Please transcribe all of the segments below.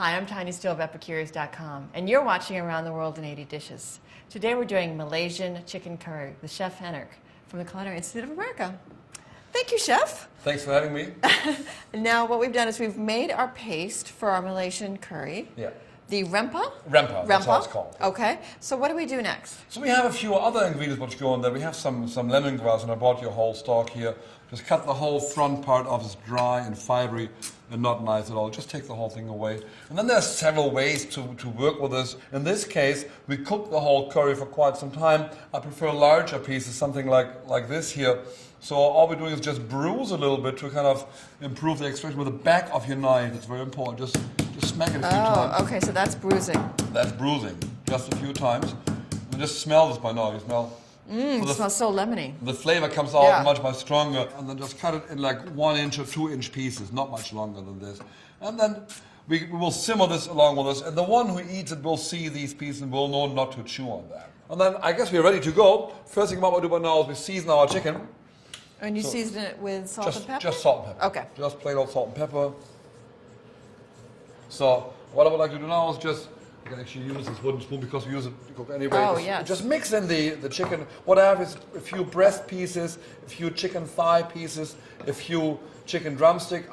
Hi, I'm Tiny Steele of Epicurious.com, and you're watching Around the World in 80 Dishes. Today we're doing Malaysian chicken curry with Chef Henrik from the Culinary Institute of America. Thank you, Chef. Thanks for having me. Now what we've done is we've made our paste for our Malaysian curry. Yeah. The rempa? Rempa, that's how it's called. Okay. So what do we do next? So we have a few other ingredients which go in there. We have some lemongrass, and I bought you a whole stalk here. Just cut the whole front part off. It's dry and fibery and not nice at all. Just take the whole thing away. And then there's several ways to work with this. In this case, we cook the whole curry for quite some time. I prefer larger pieces, something like this here. So all we're doing is just bruise a little bit to kind of improve the extraction with the back of your knife. It's very important. Just smack it a few times. Oh, okay, so that's bruising. That's bruising, just a few times. And just smell this by now. You smell. It smells so lemony. The flavor comes out much stronger. And then just cut it in like 1 inch or 2 inch pieces, not much longer than this. And then we will simmer this along with us. And the one who eats it will see these pieces and will know not to chew on them. And then I guess we're ready to go. First thing what we'll do by now is we season our chicken. And you season it with salt and pepper? Just salt and pepper. Okay. Just plain old salt and pepper. So what I would like to do now is just, I can actually use this wooden spoon because we use it to cook anyway. Oh, yes. Just mix in the chicken. What I have is a few breast pieces, a few chicken thigh pieces, a few chicken drumstick.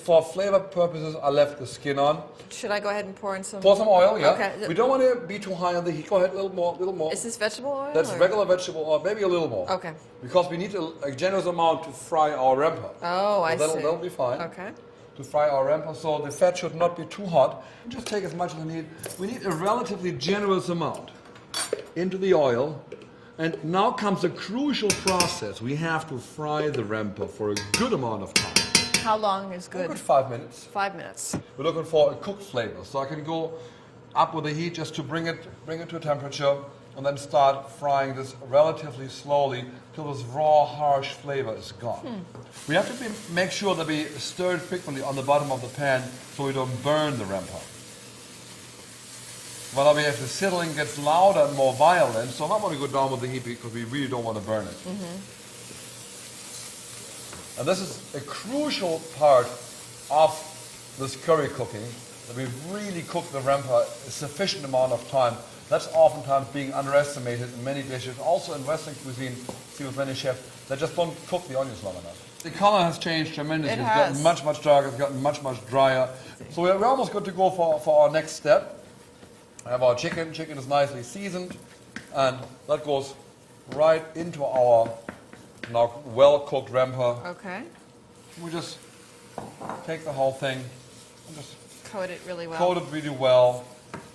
For flavor purposes, I left the skin on. Should I go ahead and pour in some? Pour some oil, yeah. Okay. We don't want to be too high on the heat. Go ahead, a little more. Is this vegetable oil? That's regular vegetable oil, maybe a little more. Okay. Because we need a generous amount to fry our rempa. Oh, I see. That'll be fine. Okay. To fry our rempa, so the fat should not be too hot. Just take as much as we need. We need a relatively generous amount into the oil. And now comes a crucial process. We have to fry the rempa for a good amount of time. How long is good? A good 5 minutes. 5 minutes. We're looking for a cooked flavor, so I can go up with the heat just to bring it to a temperature, and then start frying this relatively slowly till this raw, harsh flavor is gone. We have to make sure that we stir it frequently on the bottom of the pan so we don't burn the rempa. Well, we have the sizzling gets louder and more violent, so I don't want to go down with the heat because we really don't want to burn it. And this is a crucial part of this curry cooking, that we really cook the rempa a sufficient amount of time. That's oftentimes being underestimated in many dishes. Also in Western cuisine, see with many chefs, they just don't cook the onions long enough. The color has changed tremendously. It's gotten much darker, it's gotten much drier. So we're almost good to go for our next step. I have our chicken. Chicken is nicely seasoned, and that goes right into our now well-cooked rempa. Okay. We just take the whole thing and just coat it really well. Coat it really well.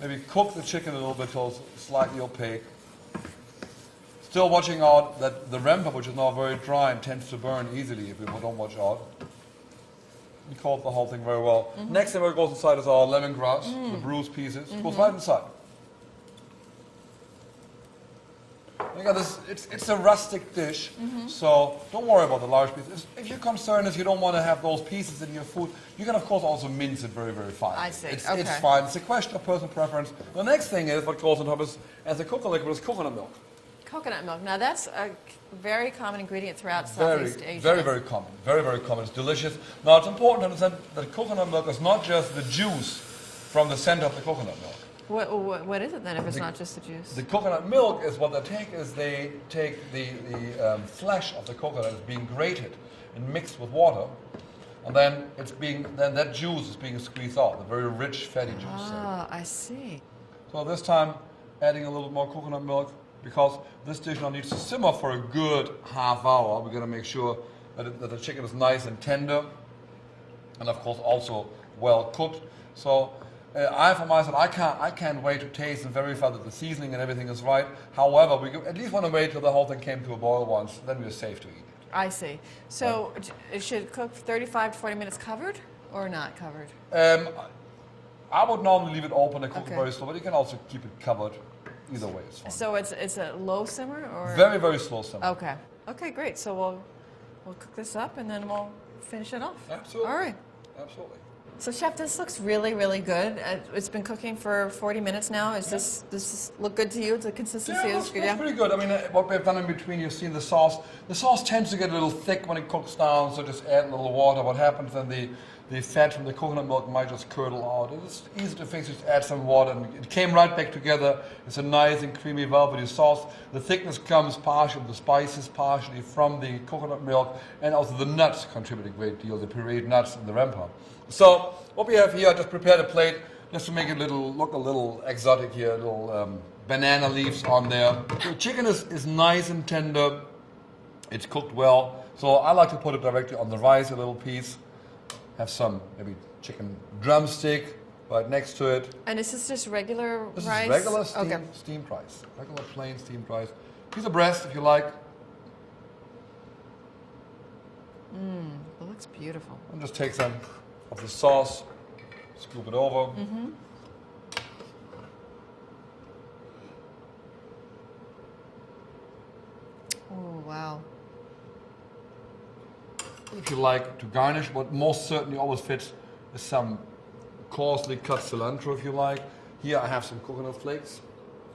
Maybe cook the chicken a little bit till it's slightly opaque. Still watching out that the rempa, which is now very dry and tends to burn easily if we don't watch out. We coat the whole thing very well. Next thing that goes inside is our lemongrass, the bruised pieces. Goes right inside. Again, it's a rustic dish, so don't worry about the large pieces. If your concern is you don't want to have those pieces in your food, you can of course also mince it very fine. I see. It's okay. It's fine. It's a question of personal preference. The next thing is what goes on top is, as a cooking liquid, is coconut milk. Coconut milk. Now that's a very common ingredient throughout Southeast Asia. Very common. Very common. It's delicious. Now it's important to understand that coconut milk is not just the juice from the center of the coconut milk. What is it then if it's not just the juice? The coconut milk is what they take the flesh of the coconut is being grated and mixed with water, and then that juice is being squeezed out, the very rich fatty juice. Ah, I see. So this time adding a little more coconut milk, because this dish now needs to simmer for a good half hour. We're going to make sure that the chicken is nice and tender, and of course also well cooked. So I, for myself, I can't wait to taste and verify that the seasoning and everything is right. However, we at least want to wait till the whole thing came to a boil once, then we're safe to eat. I see. So it should cook 35 to 40 minutes covered or not covered? I would normally leave it open and cook it very slow, but you can also keep it covered. Either way is fine. So it's a low simmer or? Very slow simmer. Okay. Okay, great. So we'll cook this up and then we'll finish it off. Absolutely. All right. Absolutely. So Chef, this looks really good. It's been cooking for 40 minutes now. Does this look good to you? The consistency is good? It's pretty good. I mean, what we've done in between, you've seen the sauce. The sauce tends to get a little thick when it cooks down, so just add a little water. What happens then, the fat from the coconut milk might just curdle out. It's easy to fix, just add some water, and it came right back together. It's a nice and creamy, velvety sauce. The thickness comes partially from the spices, partially from the coconut milk, and also the nuts contribute a great deal, the pureed nuts and the rampart. So what we have here, I just prepared a plate just to make it look a little exotic here, little banana leaves on there. The chicken is nice and tender. It's cooked well. So I like to put it directly on the rice, a little piece. Have some maybe chicken drumstick right next to it. And is this just regular rice? This is regular steamed rice. Regular plain steamed rice. Piece of breast if you like. It looks beautiful. And just take some of the sauce, scoop it over. Oh, wow. If you like to garnish, what most certainly always fits is some coarsely cut cilantro if you like. Here I have some coconut flakes,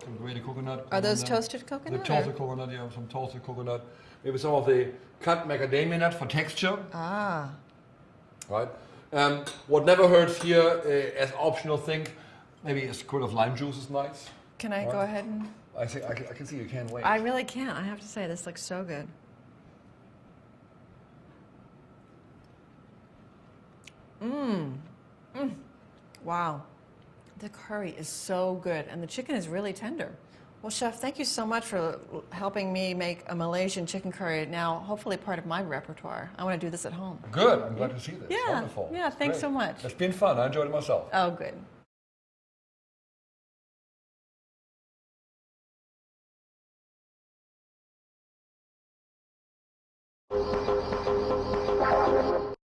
some grated coconut. Are those toasted coconut? The toasted coconut, yeah, some toasted coconut. Maybe some of the cut macadamia nut for texture. Ah. Right. What never hurts here, as optional thing, maybe a squirt of lime juice is nice. Can I go ahead and... I can see you can't wait. I really can't. I have to say, this looks so good. Wow. The curry is so good, and the chicken is really tender. Well, Chef, thank you so much for helping me make a Malaysian chicken curry, now hopefully part of my repertoire. I want to do this at home. Good. I'm glad to see this. Yeah. Wonderful. Yeah, thanks so much. It's been fun. I enjoyed it myself. Oh, good.